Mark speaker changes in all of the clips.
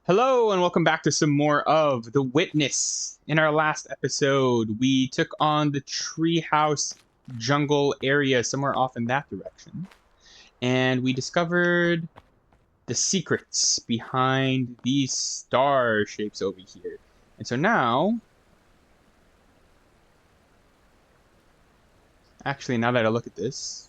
Speaker 1: Hello, and welcome back to some more of The Witness. In our last episode, we took on the treehouse jungle area somewhere off in that direction. And we discovered the secrets behind these star shapes over here. And so now, actually, now that I look at this,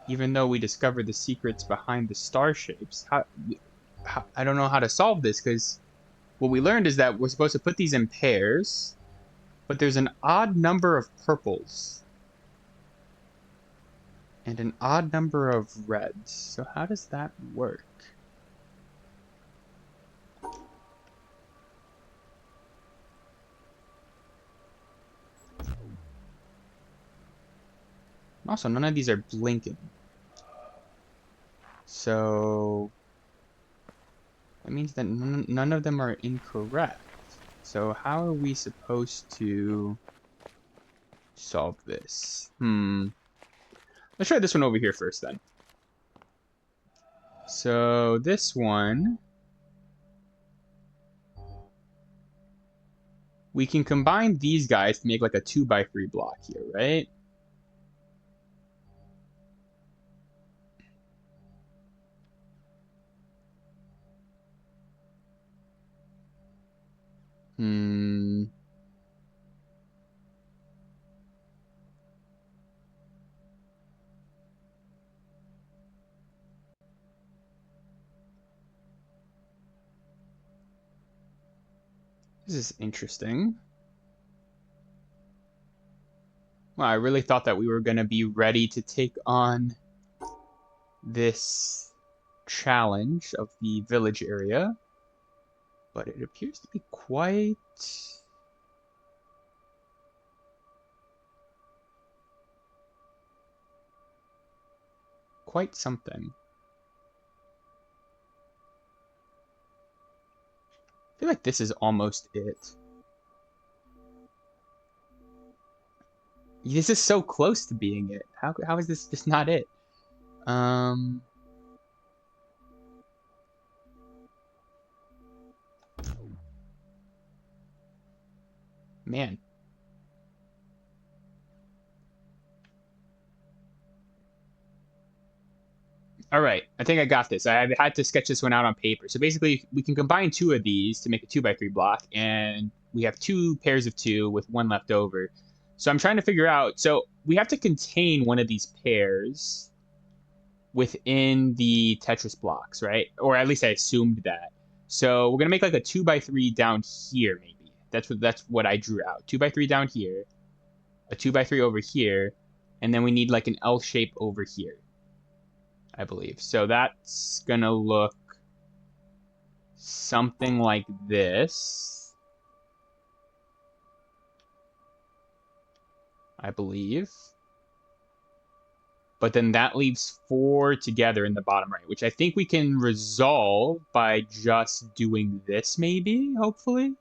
Speaker 1: even though we discovered the secrets behind the star shapes, I don't know how to solve this, because what we learned is that we're supposed to put these in pairs, but there's an odd number of purples and an odd number of reds. So how does that work? Also, none of these are blinking. So that means that none of them are incorrect. So how are we supposed to solve this? Let's try this one over here first then. So this one, we can combine these guys to make like a 2x3 block here, right? This is interesting. Well, I really thought that we were going to be ready to take on this challenge of the village area, but it appears to be quite something. I feel like this is almost it. This is so close to being it. How is this just not it? Man. All right, I think I got this. I had to sketch this one out on paper. So basically, we can combine two of these to make a 2x3 block, and we have two pairs of two with one left over. So I'm trying to figure out, so we have to contain one of these pairs within the Tetris blocks, right? Or at least I assumed that. So we're gonna make like a 2x3 down here, maybe. That's what I drew out. 2x3 down here, a 2x3 over here, and then we need like an L shape over here, I believe. So that's gonna look something like this, I believe. But then that leaves 4 together in the bottom right, which I think we can resolve by just doing this, maybe, hopefully.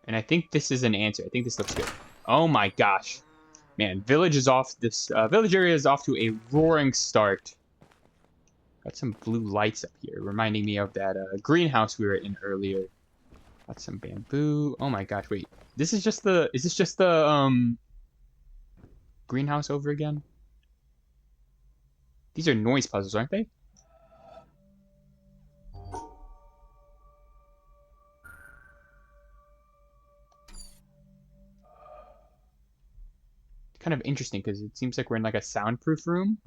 Speaker 1: And I think this is an answer. I think this looks good. Oh my gosh. Man, village area is off to a roaring start. Got some blue lights up here, reminding me of that greenhouse we were in earlier. Got some bamboo. Oh my gosh, wait. Is this just the greenhouse over again? These are noise puzzles, aren't they? Kind of interesting because it seems like we're in like a soundproof room.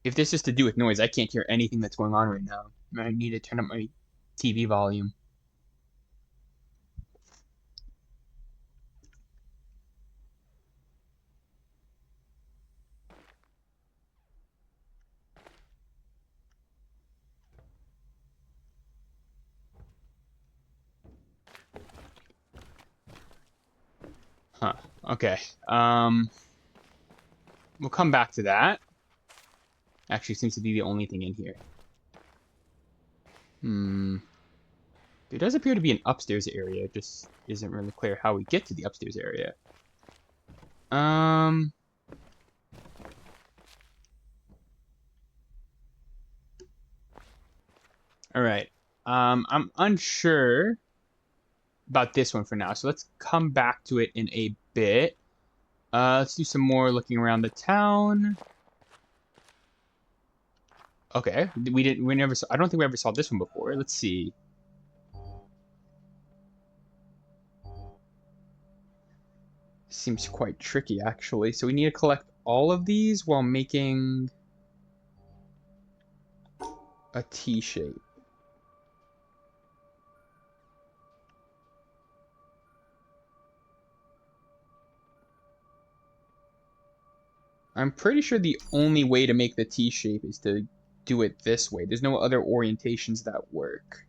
Speaker 1: If this is to do with noise, I can't hear anything that's going on right now. I need to turn up my TV volume. Huh. Okay. We'll come back to that. Actually seems to be the only thing in here. There does appear to be an upstairs area. It just isn't really clear how we get to the upstairs area. Um... Alright. I'm unsure about this one for now, so let's come back to it in a bit. Let's do some more looking around the town. Okay, we never saw, I don't think we ever saw this one before. Let's see. Seems quite tricky, actually. So we need to collect all of these while making a T shape. I'm pretty sure the only way to make the T shape is to do it this way. There's no other orientations that work.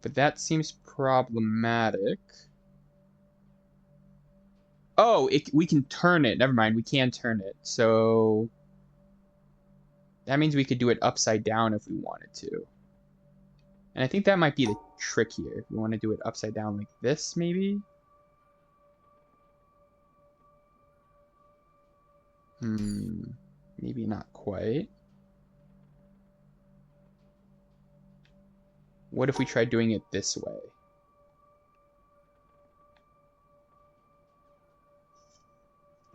Speaker 1: But that seems problematic. Oh, we can turn it. Never mind, we can turn it. So that means we could do it upside down if we wanted to. And I think that might be the trick here. We want to do it upside down like this, maybe? Maybe not quite. What if we tried doing it this way?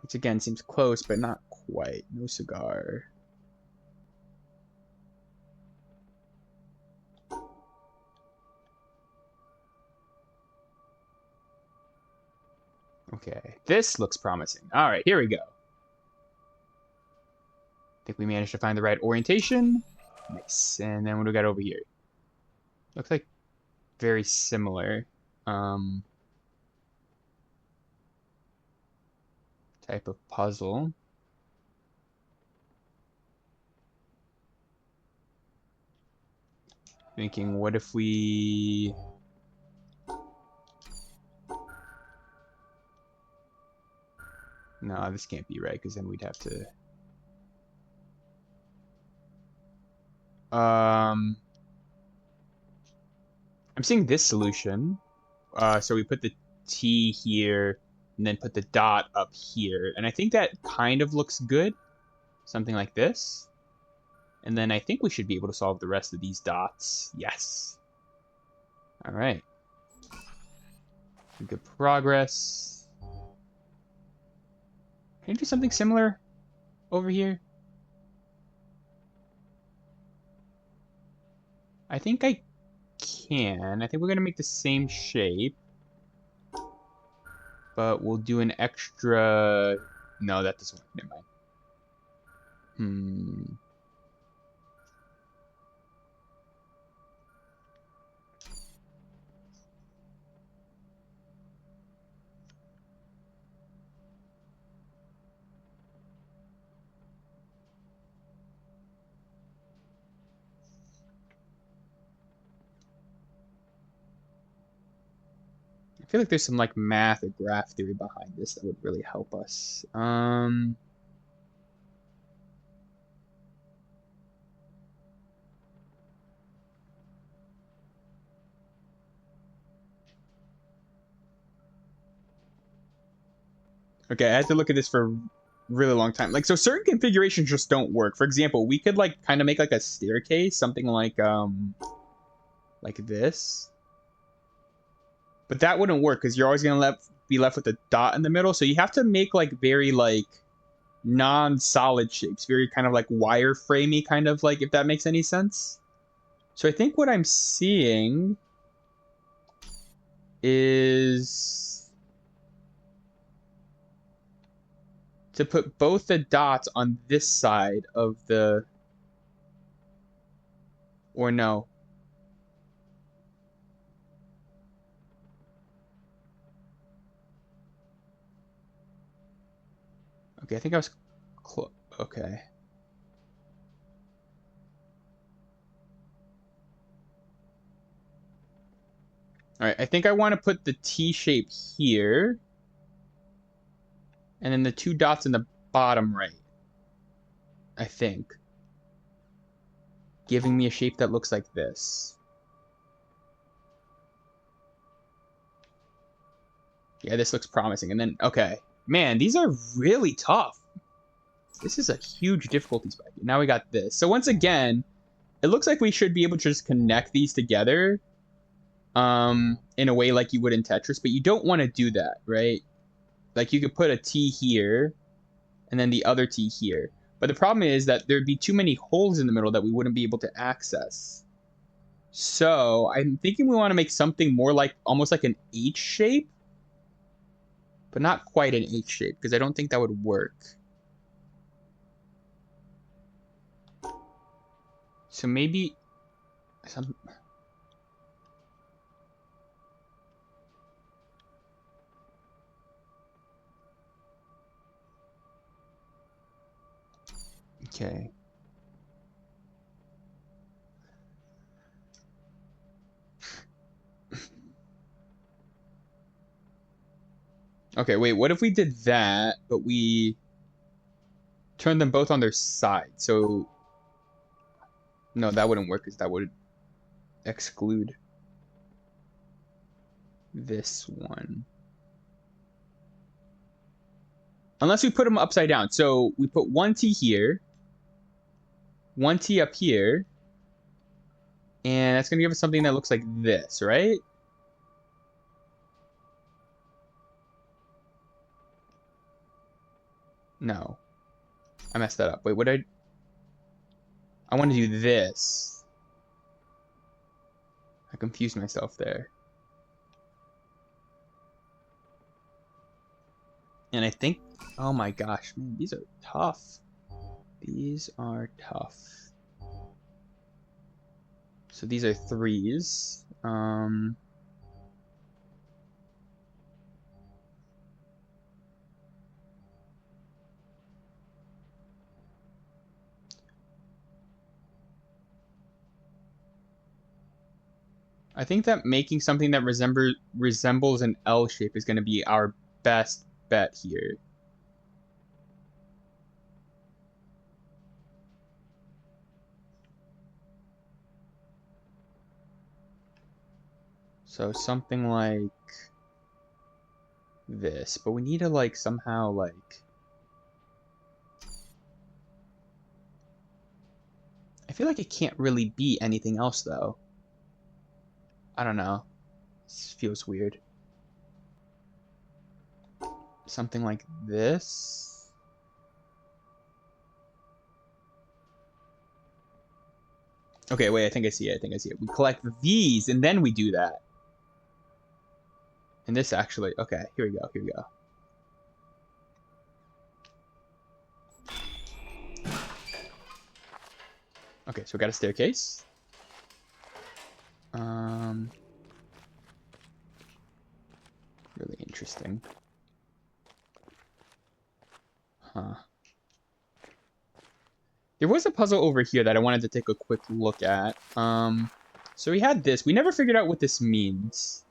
Speaker 1: Which again seems close, but not quite. No cigar. Okay, this looks promising. All right, here we go. I think we managed to find the right orientation. Nice. And then what do we got over here? Looks like very similar. Type of puzzle. Thinking, what if we... No, this can't be right, because then we'd have to... I'm seeing this solution. So we put the T here, and then put the dot up here. And I think that kind of looks good. Something like this. And then I think we should be able to solve the rest of these dots. Yes. All right. Good progress. Can you do something similar over here? I think I can. I think we're going to make the same shape. But we'll do an extra... No, that doesn't work. Never mind. I feel like there's some like math or graph theory behind this that would really help us. Okay, I had to look at this for a really long time. Like, so certain configurations just don't work. For example, we could like kind of make like a staircase, something like this. But that wouldn't work because you're always gonna be left with a dot in the middle. So you have to make like very like non-solid shapes, very kind of like wireframey kind of like, if that makes any sense. So I think what I'm seeing is to put both the dots on this side of the, or no. Okay, I think I was okay. All right, I think I want to put the T shape here. And then the 2 dots in the bottom right, I think, giving me a shape that looks like this. Yeah, this looks promising. And then, okay. Man, these are really tough. This is a huge difficulty spike. Now we got this. So once again, it looks like we should be able to just connect these together in a way like you would in Tetris, but you don't want to do that, right? Like you could put a T here and then the other T here. But the problem is that there'd be too many holes in the middle that we wouldn't be able to access. So I'm thinking we want to make something more like almost like an H shape, but not quite an H shape because I don't think that would work. So maybe some. Okay. Okay, wait, what if we did that, but we turned them both on their side? So, no, that wouldn't work because that would exclude this one. Unless we put them upside down. So we put 1 T here, 1 T up here, and that's going to give us something that looks like this, right? No. I messed that up. Wait, what did I want to do this. I confused myself there. And I think, oh my gosh, man, these are tough. These are tough. So these are 3s. I think that making something that resembles an L shape is going to be our best bet here. So something like this, but we need to like somehow like I feel like it can't really be anything else though. I don't know. This feels weird. Something like this. Okay, wait, I think I see it. I think I see it. We collect these and then we do that. And this actually, okay, here we go, here we go. Okay, so we got a staircase. Really interesting. Huh. There was a puzzle over here that I wanted to take a quick look at. So we had this. We never figured out what this means.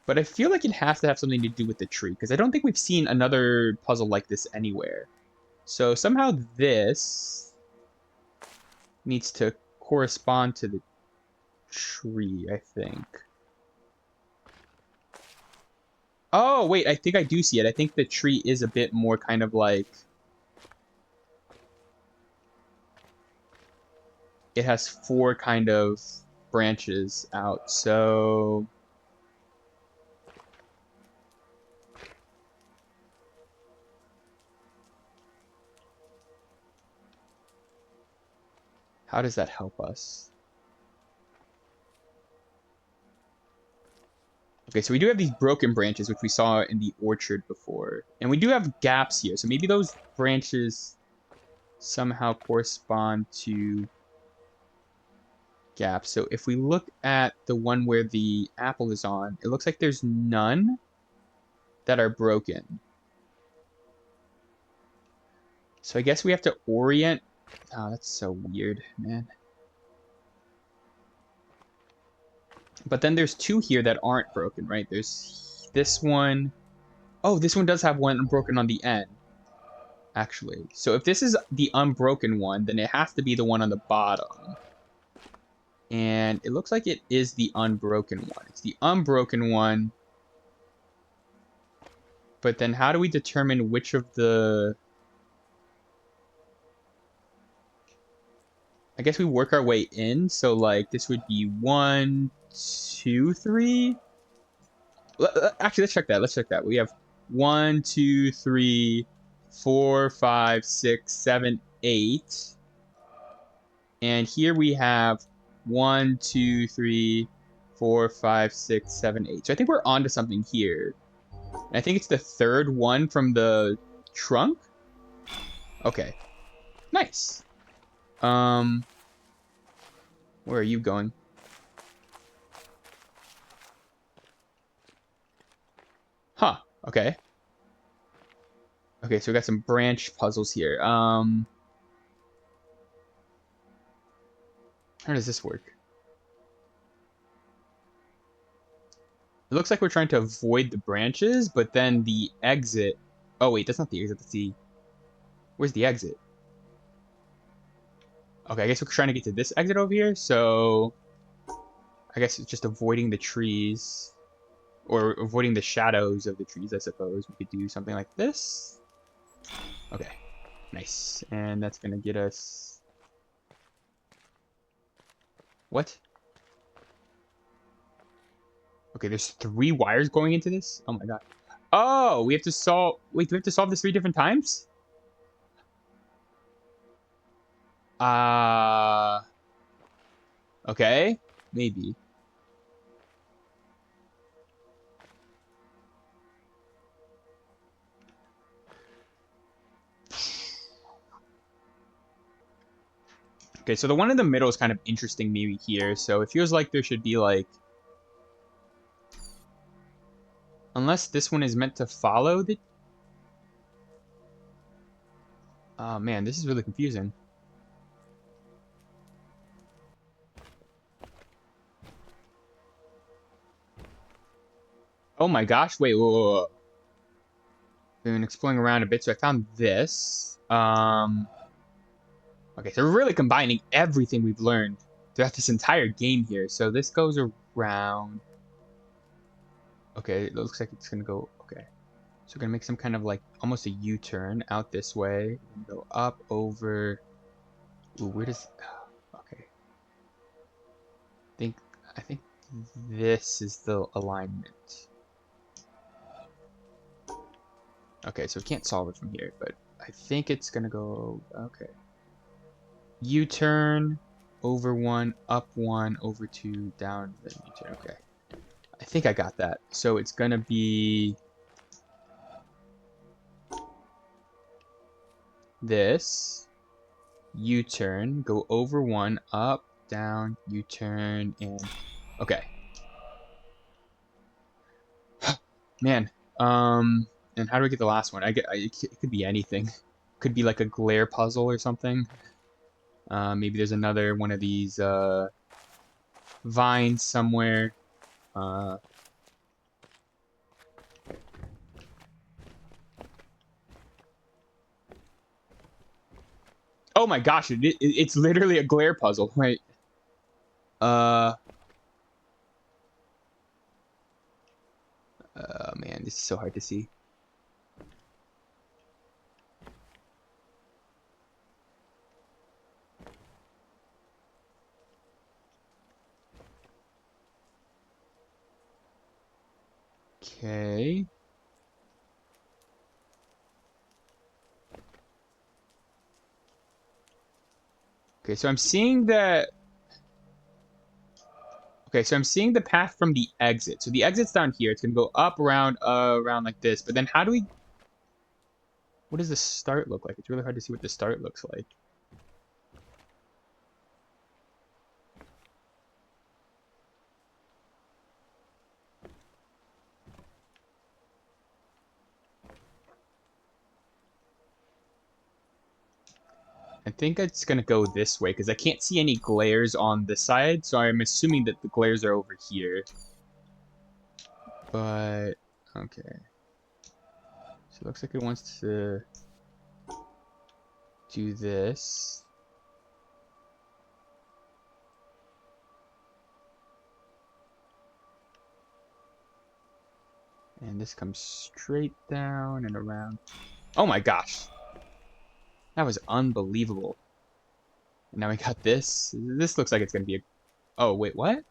Speaker 1: But I feel like it has to have something to do with the tree, because I don't think we've seen another puzzle like this anywhere. So somehow this needs to correspond to the tree, I think. Oh, wait, I think I do see it. I think the tree is a bit more kind of like... It has 4 kind of branches out, so... How does that help us? Okay, so we do have these broken branches, which we saw in the orchard before. And we do have gaps here, so maybe those branches somehow correspond to gaps. So if we look at the one where the apple is on, it looks like there's none that are broken. So I guess we have to orient... Oh, that's so weird, man. But then there's 2 here that aren't broken, right? There's this one... Oh, this one does have one unbroken on the end, actually. So if this is the unbroken one, then it has to be the one on the bottom. And it looks like it is the unbroken one. It's the unbroken one. But then how do we determine which of the... I guess we work our way in. So, like, this would be 1, 2, 3. Actually, let's check that. Let's check that. We have 1, 2, 3, 4, 5, 6, 7, 8. And here we have 1, 2, 3, 4, 5, 6, 7, 8. So I think we're onto something here. And I think it's the third one from the trunk. Okay. Nice. Where are you going? Huh. Okay. Okay, so we got some branch puzzles here. How does this work? It looks like we're trying to avoid the branches, but then the exit... Oh, wait, that's not the exit. That's the... Where's the exit? Okay, I guess we're trying to get to this exit over here, so... I guess it's just avoiding the trees. Or avoiding the shadows of the trees, I suppose. We could do something like this. Okay, nice. And that's gonna get us... What? Okay, there's 3 wires going into this? Oh my god. Oh, we have to solve... Wait, do we have to solve this 3 different times? Okay. Maybe. Okay, so the one in the middle is kind of interesting maybe here. So it feels like there should be like... Unless this one is meant to follow the... Oh man, this is really confusing. Oh my gosh, wait, whoa, whoa, whoa. Been exploring around a bit, so I found this. Okay, so we're really combining everything we've learned throughout this entire game here. So this goes around. Okay, it looks like it's gonna go. Okay, so we're gonna make some kind of like almost a U-turn out this way. Go up, over. Ooh, where does? Okay. I think this is the alignment. Okay, so we can't solve it from here, but I think it's gonna go. Okay. U-turn, over 1, up 1, over 2, down, then U-turn. Okay. I think I got that. So it's gonna be this. U-turn, go over 1, up, down, U-turn, and... Okay. Man. And how do I get the last one? It could be anything. Could be like a glare puzzle or something. Maybe there's another one of these vines somewhere. Oh my gosh, it's literally a glare puzzle. Wait. Man, this is so hard to see. Okay. Okay, so I'm seeing that... Okay, so I'm seeing the path from the exit. So the exit's down here. It's going to go up, around like this. But then how do we... What does the start look like? It's really hard to see what the start looks like. I think it's going to go this way because I can't see any glares on this side. So I'm assuming that the glares are over here. But... Okay. So it looks like it wants to do this. And this comes straight down and around. Oh my gosh. That was unbelievable. And now we got this. This looks like it's going to be a... Oh, wait, what?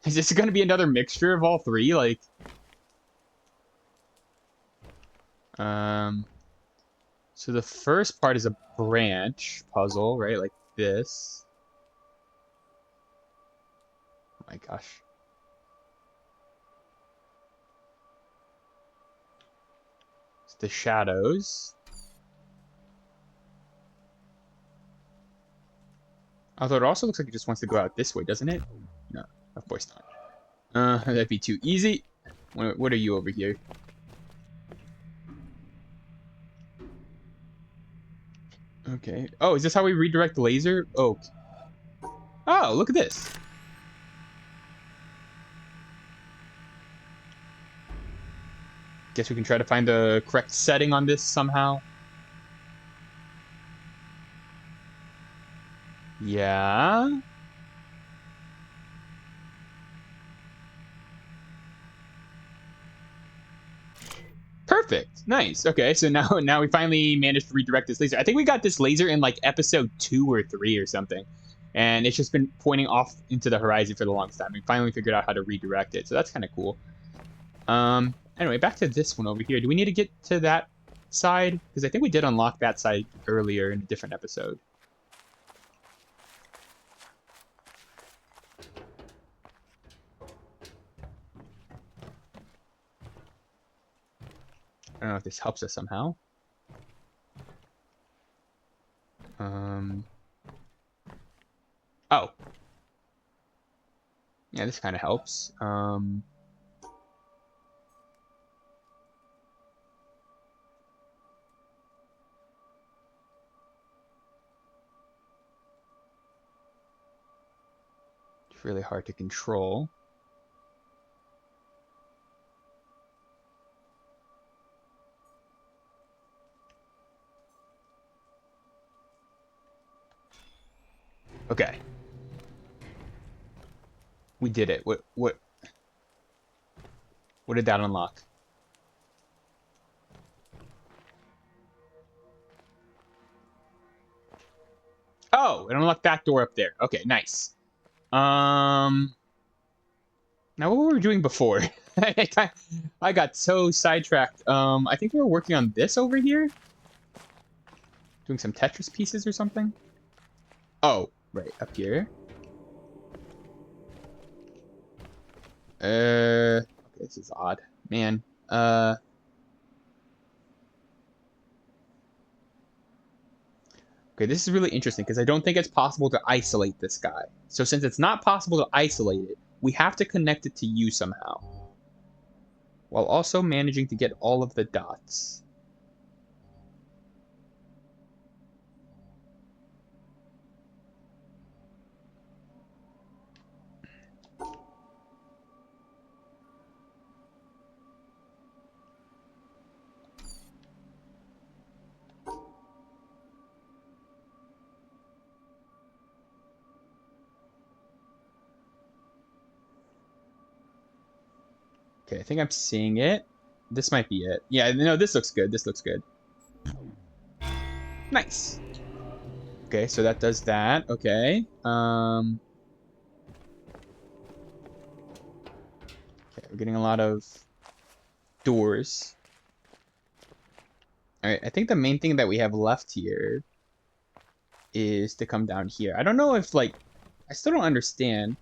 Speaker 1: Is this going to be another mixture of all three? Like... So the first part is a branch puzzle, right? Like this. Oh my gosh. It's the shadows. Although it also looks like it just wants to go out this way, doesn't it? No, of course not. That'd be too easy. What are you over here? Okay. Oh, is this how we redirect the laser? Oh. Oh, look at this. Guess we can try to find the correct setting on this somehow. Yeah. Perfect. Nice. Okay, so now we finally managed to redirect this laser. I think we got this laser in like episode 2 or 3 or something. And it's just been pointing off into the horizon for the longest time. We finally figured out how to redirect it. So that's kind of cool. Anyway, back to this one over here. Do we need to get to that side? Because I think we did unlock that side earlier in a different episode. I don't know if this helps us somehow. Oh. Yeah, this kind of helps. It's really hard to control. Okay. We did it. What did that unlock? Oh, it unlocked that door up there. Okay, nice. Now what were we doing before? I got so sidetracked. I think we were working on this over here. Doing some Tetris pieces or something. Oh, right up here. Okay, this is odd. Man, okay, this is really interesting because I don't think it's possible to isolate this guy. So since it's not possible to isolate it, we have to connect it to you somehow. While also managing to get all of the dots. Okay, I think I'm seeing it. This might be it. Yeah, no, this looks good. This looks good. Nice. Okay, so that does that. Okay. Okay, we're getting a lot of doors. All right, I think the main thing that we have left here is to come down here. I don't know if, like, I still don't understand.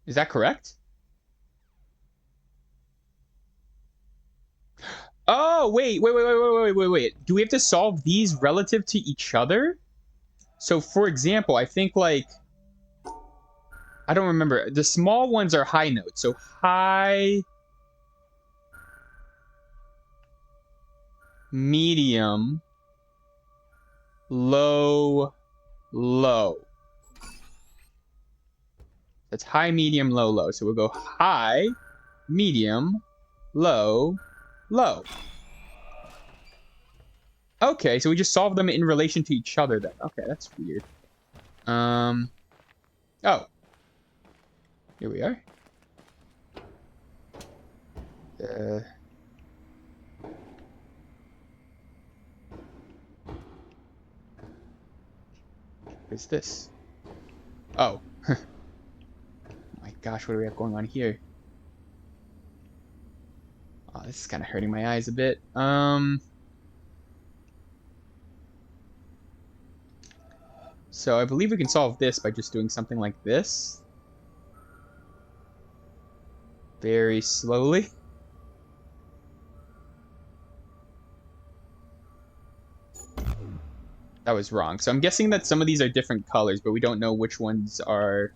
Speaker 1: Is that correct? Oh, wait. Do we have to solve these relative to each other? So, for example, I think, like, I don't remember. The small ones are high notes. So high, medium, low, low. That's high, medium, low, low. So we'll go high, medium, low, low. Okay, so we just solved them in relation to each other then. Okay, that's weird. Oh. Here we are. What's this? Oh. Oh my gosh, what do we have going on here? Oh, this is kind of hurting my eyes a bit. So I believe we can solve this by just doing something like this. Very slowly. That was wrong. So I'm guessing that some of these are different colors, but we don't know which ones are...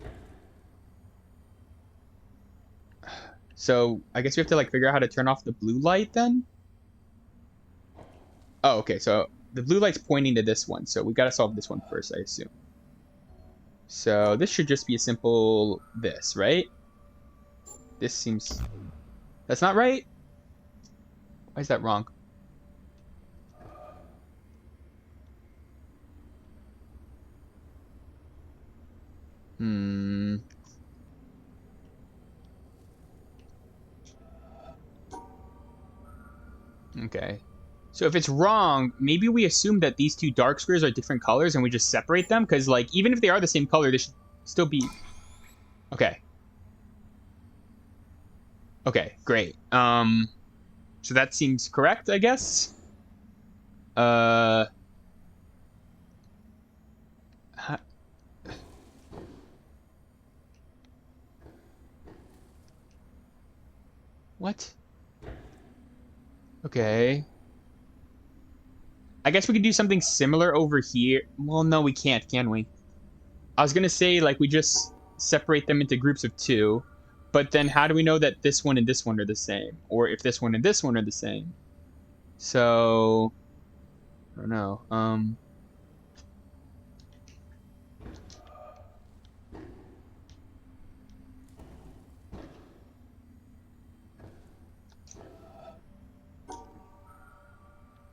Speaker 1: So I guess we have to like figure out how to turn off the blue light then? Oh, okay. So the blue light's pointing to this one. So we got to solve this one first, I assume. So this should just be a simple this, right? This seems... That's not right? Why is that wrong? Okay. So if it's wrong, maybe we assume that these two dark squares are different colors and we just separate them? Because, like, even if they are the same color, they should still be... Okay. Okay, great. So that seems correct, I guess? What? Okay. I guess we could do something similar over here. Well, no, we can't, can we? I was gonna say, like, we just separate them into groups of two, but then how do we know that this one and this one are the same? Or if this one and this one are the same? So... I don't know.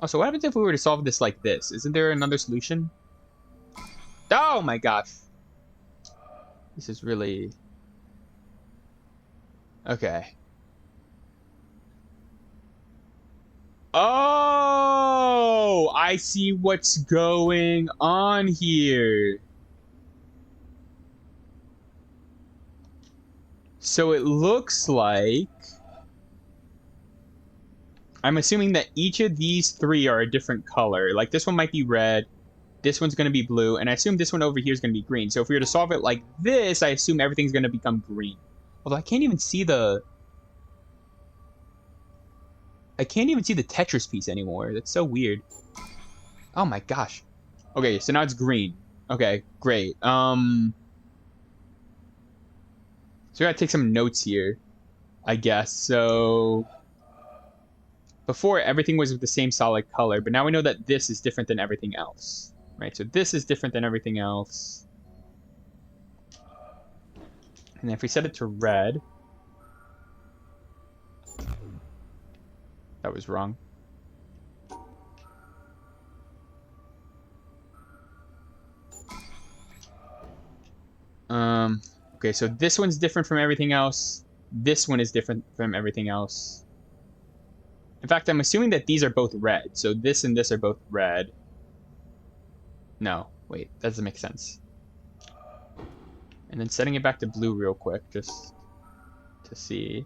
Speaker 1: Oh, so what happens if we were to solve this like this? Isn't there another solution? Oh my gosh. This is really... Okay. Oh! I see what's going on here. So it looks like... I'm assuming that each of these three are a different color. Like, this one might be red, this one's going to be blue, and I assume this one over here is going to be green. So if we were to solve it like this, I assume everything's going to become green. Although I can't even see the... I can't even see the Tetris piece anymore. That's so weird. Oh my gosh. Okay, so now it's green. Okay, great. So we gotta take some notes here, I guess. So... Before, everything was with the same solid color, but now we know that this is different than everything else. Right, so this is different than everything else. And if we set it to red... That was wrong. Okay, so this one's different from everything else. This one is different from everything else. In fact, I'm assuming that these are both red. So this and this are both red. No, wait, that doesn't make sense. And then setting it back to blue real quick, just to see.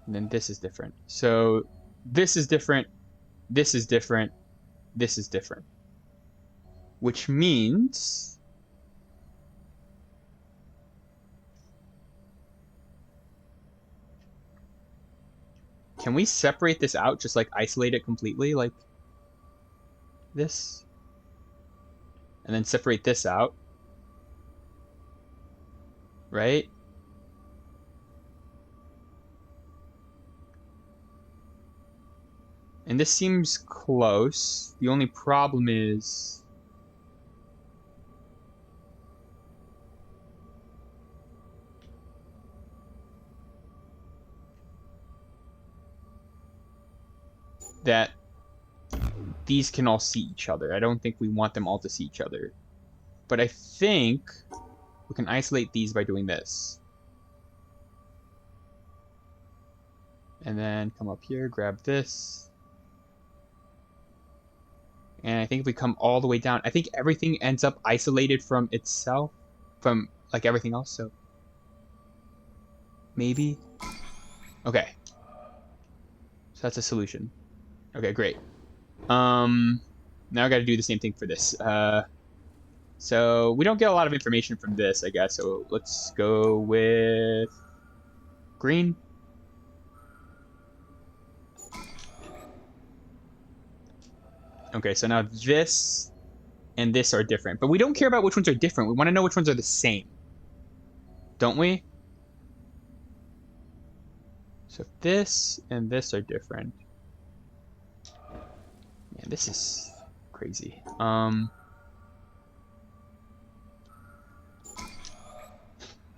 Speaker 1: And then this is different. So this is different, this is different, this is different. Which means... Can we separate this out, just like isolate it completely, like this? And then separate this out. Right? And this seems close. The only problem is... that these can all see each other. I don't think we want them all to see each other. But I think we can isolate these by doing this. And then come up here, grab this. And I think if we come all the way down, I think everything ends up isolated from itself, from like everything else, so maybe. Okay. So that's a solution. Okay, great. Now I gotta do the same thing for this. So we don't get a lot of information from this, I guess, so let's go with green. Okay, so now this and this are different. But we don't care about which ones are different. We want to know which ones are the same. Don't we? So this and this are different. Man, this is crazy. Oh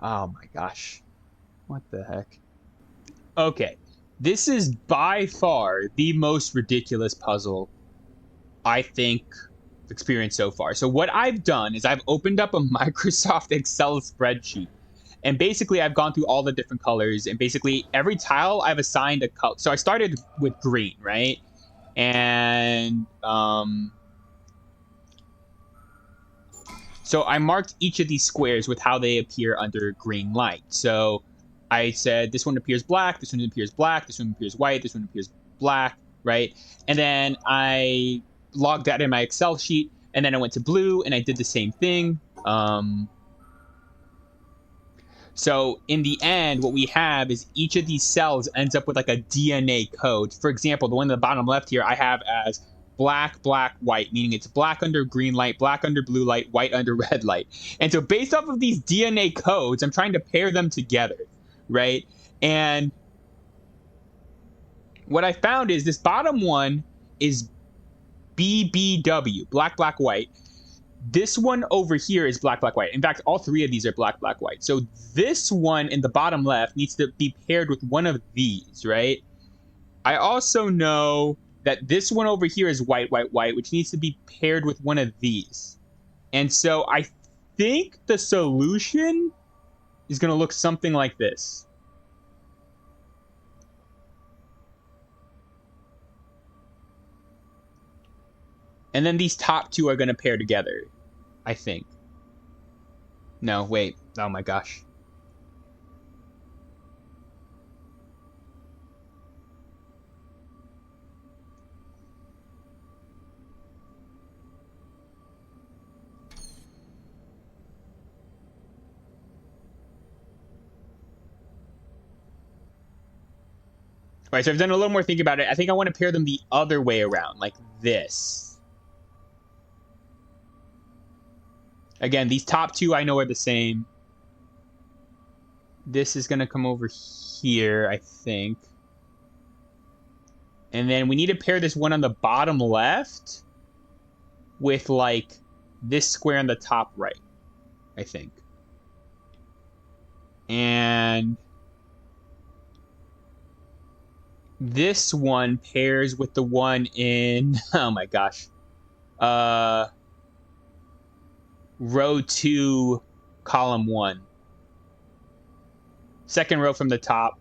Speaker 1: my gosh. What the heck? Okay. This is by far the most ridiculous puzzle I think experienced so far. So what I've done is I've opened up a Microsoft Excel spreadsheet, and basically I've gone through all the different colors, and basically every tile I've assigned a color. So I started with green, right? And so I marked each of these squares with how they appear under green light. So I said this one appears black, this one appears black, this one appears white, this one appears black, right? And then I logged that in my Excel sheet, and then I went to blue and I did the same thing. So in the end, what we have is each of these cells ends up with like a DNA code. For example, the one in the bottom left here, I have as black, black, white, meaning it's black under green light, black under blue light, white under red light. And so based off of these DNA codes, I'm trying to pair them together, right? And what I found is this bottom one is BBW, black, black, white. This one over here is black, black, white. In fact, all three of these are black, black, white. So this one in the bottom left needs to be paired with one of these, right? I also know that this one over here is white, white, white, which needs to be paired with one of these. And so I think the solution is going to look something like this. And then these top two are going to pair together, I think. No, wait. Oh my gosh. All right, so I've done a little more thinking about it. I think I want to pair them the other way around, like this. Again, these top two I know are the same. This is going to come over here, I think. And then we need to pair this one on the bottom left with, like, this square on the top right, I think. And this one pairs with the one in... Oh, my gosh. Row 2, column 1. Second row from the top.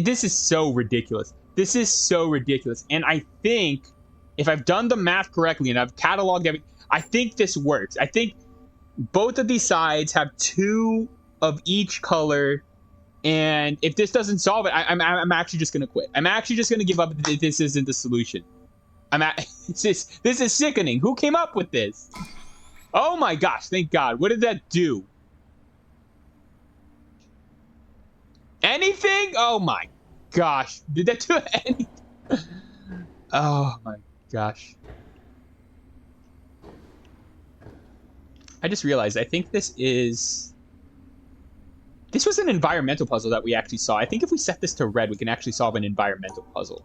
Speaker 1: This is so ridiculous. This is so ridiculous. And I think if I've done the math correctly and I've cataloged everything, I think this works. I think both of these sides have two of each color. And if this doesn't solve it, I'm actually just going to quit. I'm actually just going to give up if this isn't the solution. This is sickening. Who came up with this? Oh my gosh, thank God. What did that do? Anything? Oh my gosh. Did that do anything? Oh my gosh. I just realized, I think this is... This was an environmental puzzle that we actually saw. I think if we set this to red, we can actually solve an environmental puzzle.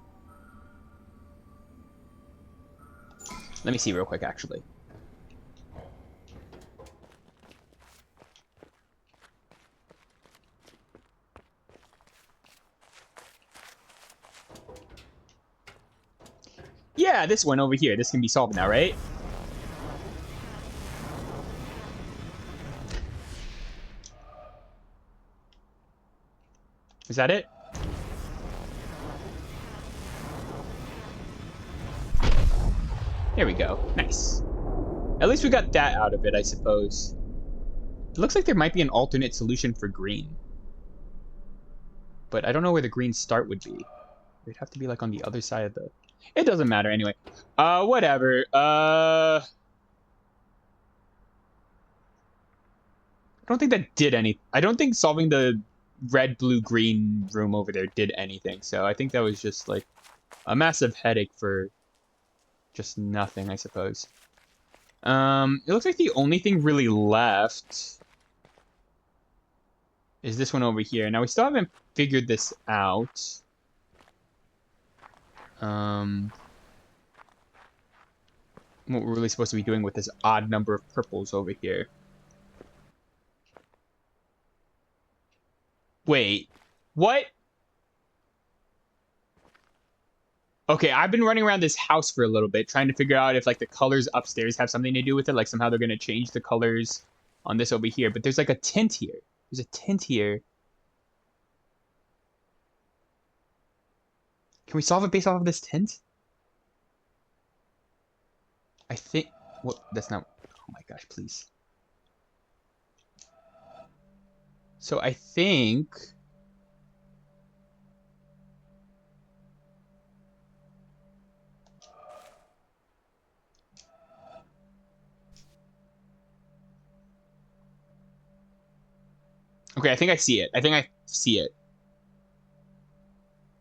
Speaker 1: Let me see real quick, actually. Yeah, this one over here. This can be solved now, right? Is that it? There we go. Nice. At least we got that out of it, I suppose. It looks like there might be an alternate solution for green. But I don't know where the green start would be. It'd have to be like on the other side of the... It doesn't matter anyway. Whatever. I don't think that did any... I don't think solving the red, blue, green room over there did anything. So I think that was just like a massive headache for just nothing, I suppose. It looks like the only thing really left is this one over here. Now, we still haven't figured this out. What we're really supposed to be doing with this odd number of purples over here. Wait, what? Okay, I've been running around this house for a little bit, trying to figure out if, like, the colors upstairs have something to do with it. Like, somehow they're going to change the colors on this over here. But there's, like, a tint here. There's a tint here. Can we solve it based off of this tint? I think... Well, that's not... Oh my gosh, please. So I think... Okay, I think I see it. I think I see it.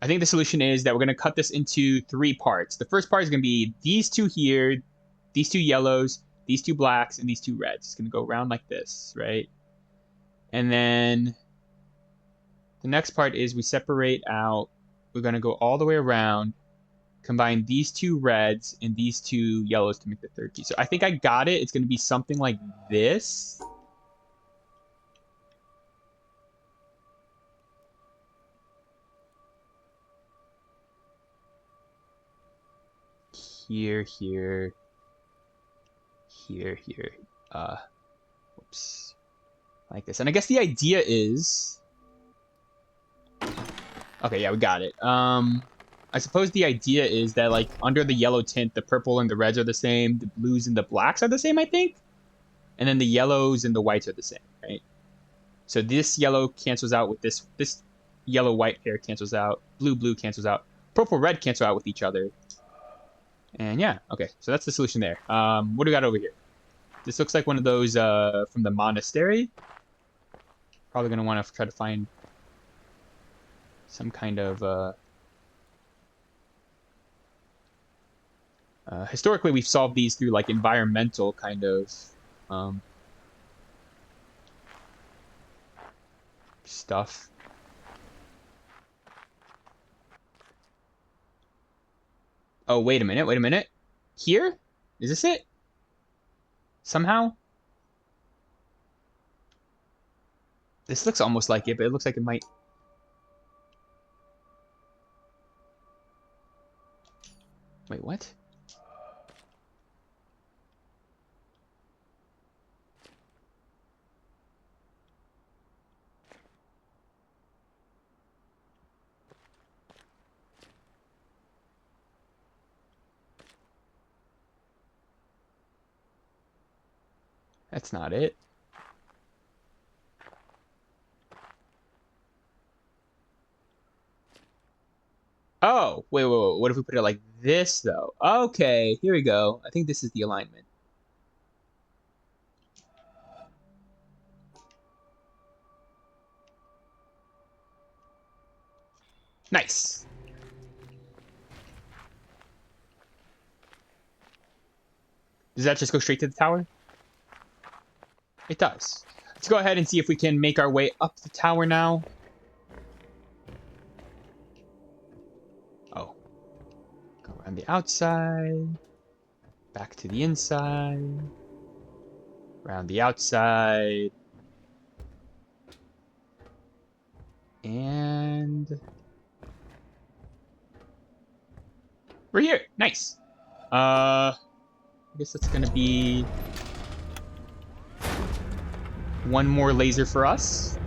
Speaker 1: I think the solution is that we're going to cut this into 3 parts. The first part is going to be these two here, these 2 yellows, these 2 blacks, and these 2 reds. It's going to go around like this, right? And then the next part is we separate out. We're going to go all the way around, combine these 2 reds and these 2 yellows to make the third piece. So I think I got it. It's going to be something like this. Here, here, here, here. Whoops. Like this. And I guess the idea is... Okay, yeah, we got it. I suppose the idea is that, like, under the yellow tint, the purple and the reds are the same, the blues and the blacks are the same, I think? And then the yellows and the whites are the same, right? So this yellow cancels out with this yellow-white pair cancels out, blue-blue cancels out, purple-red cancel out with each other. And yeah, okay, so that's the solution there. What do we got over here? This looks like one of those from the monastery. Probably going to want to try to find some kind of... historically, we've solved these through, like, environmental kind of stuff. Oh, wait a minute, wait a minute. Here? Is this it? Somehow? This looks almost like it, but it looks like it might... Wait, what? That's not it. Oh, wait, wait, wait. What if we put it like this, though? Okay, here we go. I think this is the alignment. Nice. Does that just go straight to the tower? It does. Let's go ahead and see if we can make our way up the tower now. Oh. Go around the outside. Back to the inside. Around the outside. And... we're here. Nice. I guess that's gonna be... one more laser for us.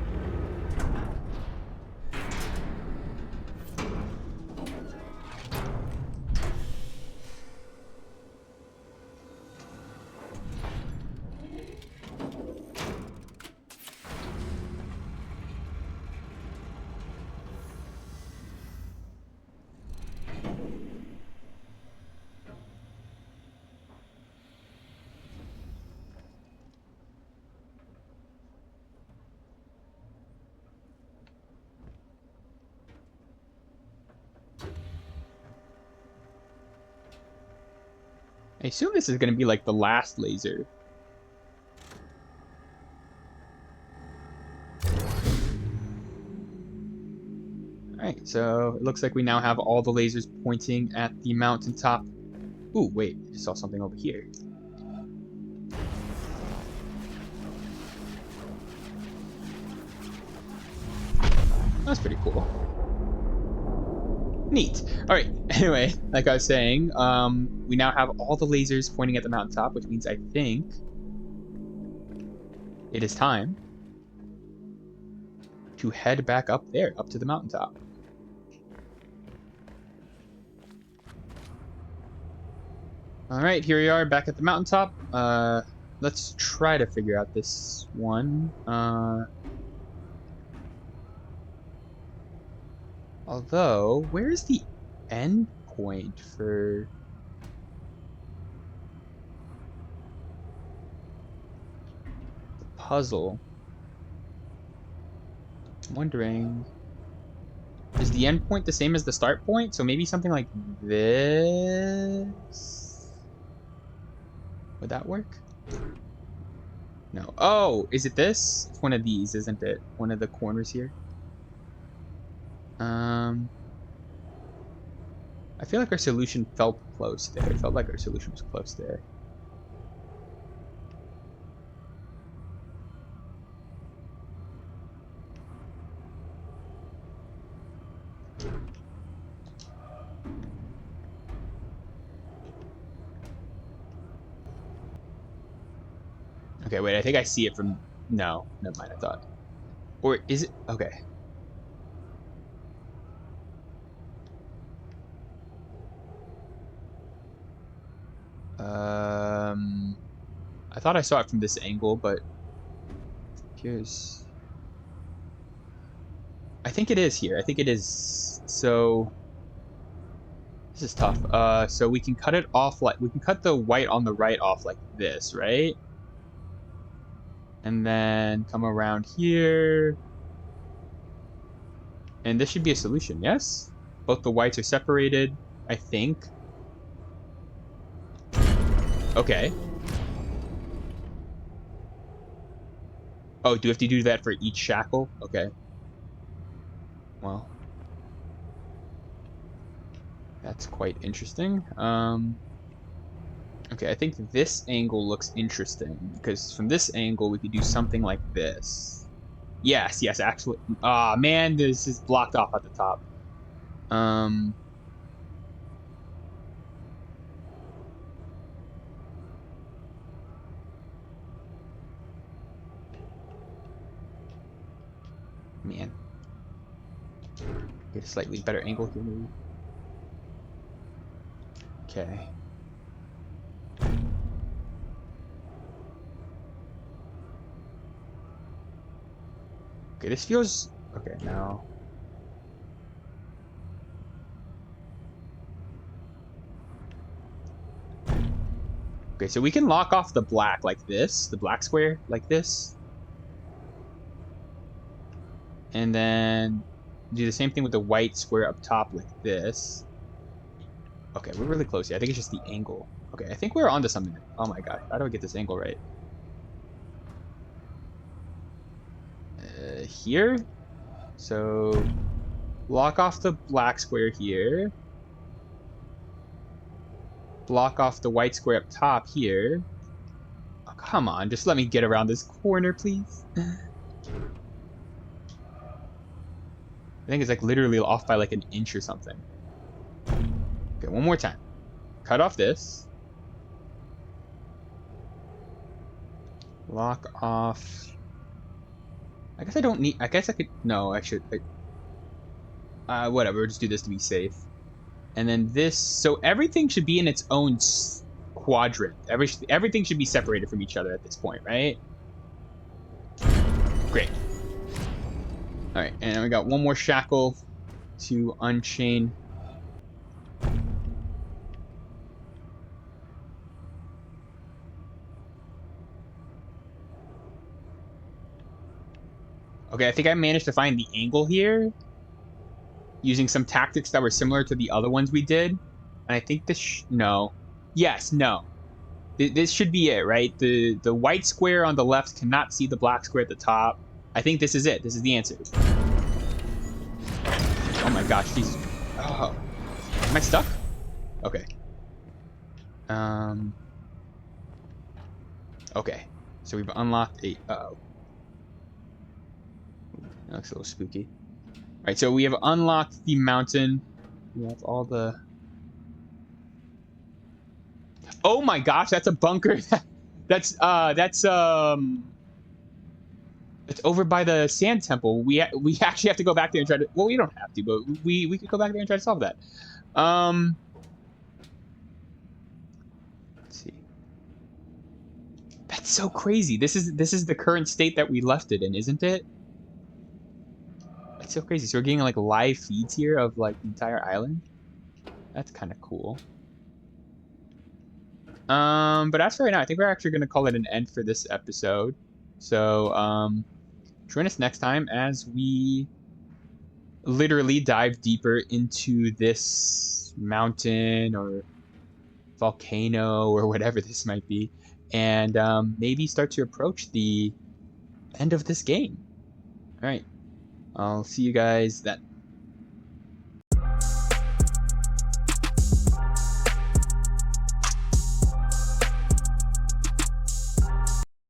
Speaker 1: I assume this is going to be like the last laser. Alright, so it looks like we now have all the lasers pointing at the mountaintop. Ooh, wait, I just saw something over here. That's pretty cool. Neat. Alright, anyway, like I was saying, we now have all the lasers pointing at the mountaintop, which means I think it is time to head back up there, up to the mountaintop. Alright, here we are back at the mountaintop. Let's try to figure out this one. Although, where's the end point for... the puzzle? I'm wondering... is the end point the same as the start point? So maybe something like this? Would that work? No. Oh, is it this? It's one of these, isn't it? One of the corners here. I feel like our solution felt close there. It felt like our solution was close there. Okay, wait, I think I see it from... no, never mind, I thought. Or is it... okay. I thought I saw it from this angle, but here's... I think it is here. I think it is... so... this is tough. So we can cut it off like... we can cut the white on the right off like this, right? And then come around here. And this should be a solution, yes? Both the whites are separated, I think. Okay. Oh, do we have to do that for each shackle? Okay. Well. That's quite interesting. Okay, I think this angle looks interesting, because from this angle we could do something like this. Yes, yes, actually. Ah, man, this is blocked off at the top. Man. Get a slightly better angle here, maybe. Okay. Okay, this feels... okay, now... okay, so we can lock off the black like this, the black square like this. And then do the same thing with the white square up top like this. Okay, we're really close here. I think it's just the angle. Okay, I think we're onto something. Oh my god, how do I get this angle right? here. So block off the black square here. Block off the white square up top here. Oh, come on, just let me get around this corner, please. I think it's like literally off by like an inch or something. Okay, one more time. Cut off this. Block off. I guess I don't need. I guess I could. No, I should. Whatever. Just do this to be safe. And then this. So everything should be in its own quadrant. Everything should be separated from each other at this point, right? Great. All right, and we got one more shackle to unchain. Okay, I think I managed to find the angle here using some tactics that were similar to the other ones we did. And I think this... no. Yes, no. This should be it, right? The white square on the left cannot see the black square at the top. I think this is it. This is the answer. Oh my gosh, Jesus. Oh. Am I stuck? Okay. Okay. So we've unlocked a... Uh-oh. That looks a little spooky. Alright, so we have unlocked the mountain. We have all the... Oh my gosh, that's a bunker. That's over by the sand temple. We actually have to go back there and try to... Well, we don't have to, but we could go back there and try to solve that. Let's see. That's so crazy. This is the current state that we left it in, isn't it? That's so crazy. So we're getting like live feeds here of like the entire island. That's kind of cool. But as for right now, I think we're actually going to call it an end for this episode. So, join us next time as we literally dive deeper into this mountain or volcano or whatever this might be, and maybe start to approach the end of this game. All right. I'll see you guys then.